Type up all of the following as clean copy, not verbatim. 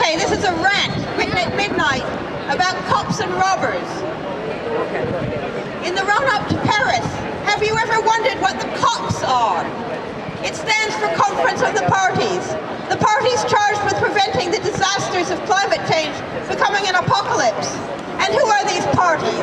Okay, this is a rant written at midnight about cops and robbers. In the run-up to Paris, have you ever wondered what the cops are? It stands for Conference of the Parties. The parties charged with preventing the disasters of climate change becoming an apocalypse. And who are these parties?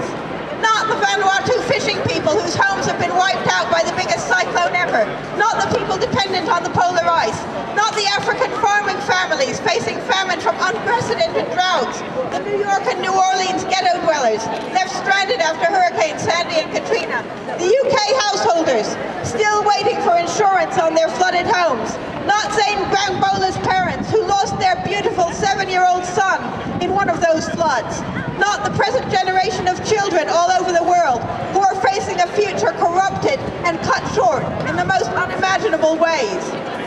Not the Vanuatu fishing people whose homes have been wiped out by the biggest cyclone ever. Not the people dependent on the polar ice. Not the African farming families facing famine from unprecedented droughts. The New York and New Orleans ghetto dwellers left stranded after Hurricanes Sandy and Katrina. The UK householders still waiting for insurance on their flooded homes. Not Zane Bambola's parents who lost their beautiful 7-year-old son in one of those floods. Not the present generation of children all over the world who are facing a future corrupted and cut short in the most unimaginable ways.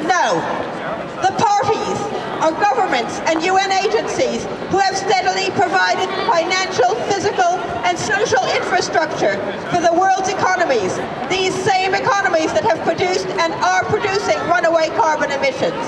No. The parties are governments and UN agencies who have steadily provided financial, physical, and social infrastructure for the world's economies, these same economies that have produced and are producing runaway carbon emissions.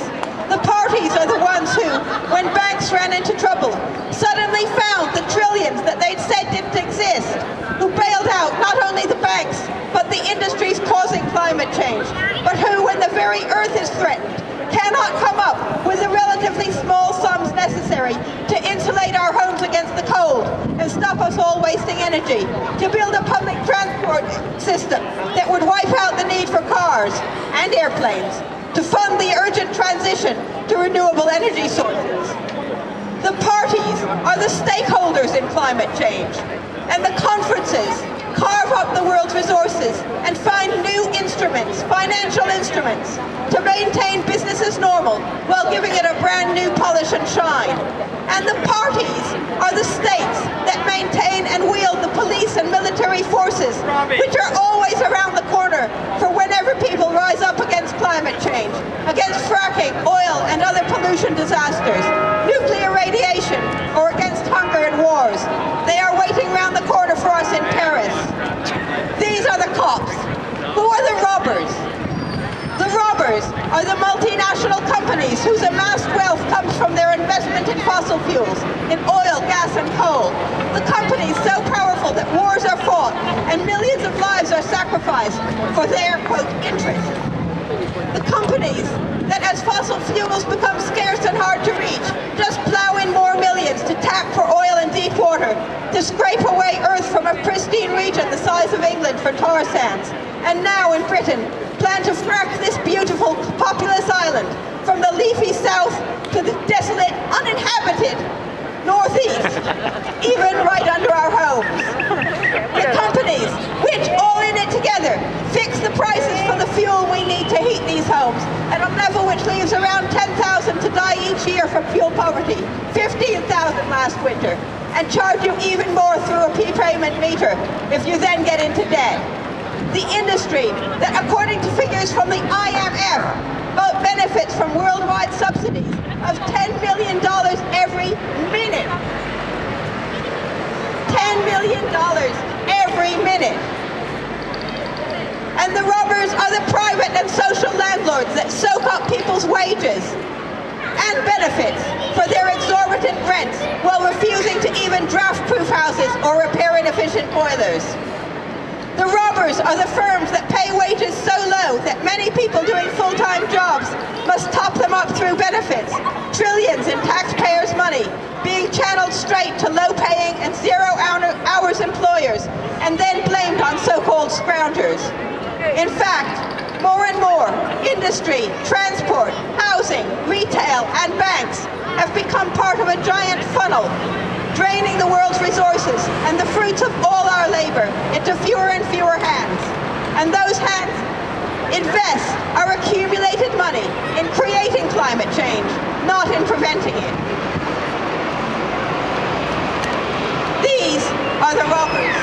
The parties are the ones who, when banks ran into trouble, suddenly found the trillions that they'd said didn't exist, who bailed out not only the banks, but the industries causing climate change, but who, when the very earth is threatened, cannot come up with the relatively small sums necessary to insulate our homes against the cold and stop us all wasting energy, to build a public transport system that would wipe out the need for cars and airplanes, to fund the urgent transition to renewable energy sources. The parties are the stakeholders in climate change, and the conferences carve up the world's resources and find new instruments, financial instruments, to maintain business as normal while giving it a brand new polish and shine. And the parties are the states that maintain and wield the police and military forces, which are always around the corner for whenever people rise up against climate change, against fracking, oil, and other pollution disasters, nuclear radiation, or against hunger and wars. They are waiting around the corner for us in Paris. These are the cops. Who are the robbers? The robbers are the multinational companies whose amassed wealth comes from their investment in fossil fuels, in oil, gas, and coal. The companies so powerful that wars are fought and millions of lives are sacrificed for their, quote, interests. The companies that, as fossil fuels become scarce and hard to reach, just plow in more millions to tap for oil in deep water, to scrape away earth from a pristine region the size of England for tar sands, and now in Britain plan to frack this beautiful, populous island from the leafy south to the desolate, uninhabited northeast, even right under our homes. The companies, which, all in it together, fix the prices for the fuel we need to heat these homes at a level which leaves around 10,000 to die each year from fuel poverty, 15,000 last winter, and charge you even more through a prepayment meter if you then get into debt. The industry that, according to figures from the IMF, benefits from worldwide subsidies of $10 million every minute. $10 million every minute. And the robbers are the private and social landlords that soak up people's wages and benefits for their exorbitant rents while refusing to even draft-proof houses or repair inefficient boilers. The robbers are the firms that pay wages so low that many people doing full-time jobs must top them up through benefits, trillions in taxpayers' money being channeled straight to low-paying and zero-hours employers and then blamed on so-called scroungers. In fact, more and more, industry, transport, housing, retail, and banks have become part of a giant funnel, draining the world's resources and the fruits of all our labor into fewer and fewer hands. And those hands invest our accumulated money in creating climate change, not in preventing it. These are the robbers.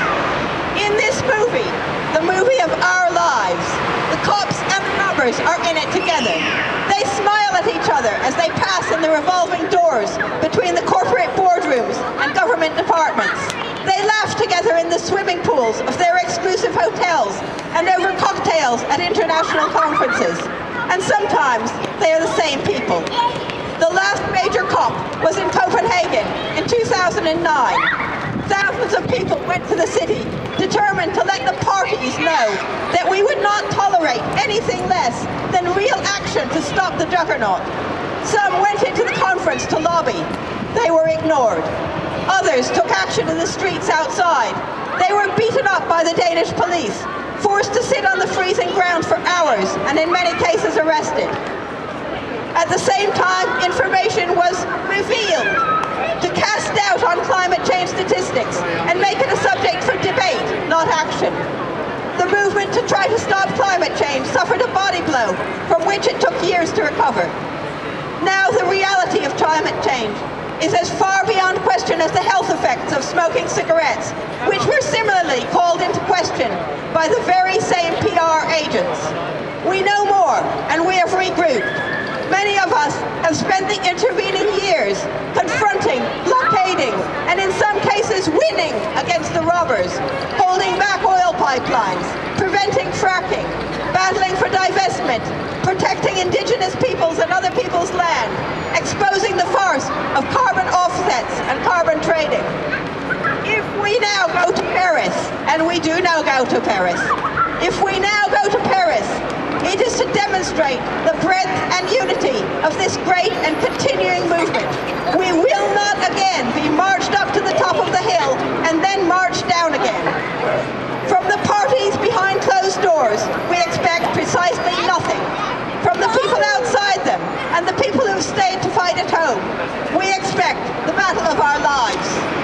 In this movie, the movie of our lives, the cops and the robbers are in it together. They smile at each other as they pass in the revolving doors between the corporate boardrooms and government departments. They laugh together in the swimming pools of their exclusive hotels and over cocktails at international conferences. And sometimes they are the same people. The last major COP was in Copenhagen in 2009. Thousands of people went to the city, determined to let the parties know that we would not tolerate anything less than real action to stop the juggernaut. Some went into the conference to lobby. They were ignored. Others took action in the streets outside. They were beaten up by the Danish police, forced to sit on the freezing ground for hours, and in many cases arrested. At the same time, information was revealed to cast doubt on climate change statistics and make it a subject for debate, not action. The movement to try to stop climate change suffered a body blow from which it took years to recover. Now the reality of climate change is as far beyond question as the health effects of smoking cigarettes, which were similarly called into question by the very same PR agents. We know more, and we have regrouped. Many of us have spent the intervening years confronting, blockading, and in some cases winning against the robbers, holding back oil pipelines, preventing fracking, battling for divestment, protecting indigenous peoples and other people's land, exposing the farce of carbon offsets and carbon trading. If we now go to Paris, and we do now go to Paris, if we now go to Paris, it is to demonstrate the breadth and unity of this great and continuing movement. We will not again be marched up to the top of the hill and then marched down again. From the parties behind closed doors, we expect precisely nothing. From the people outside them and the people who stayed to fight at home, we expect the battle of our lives.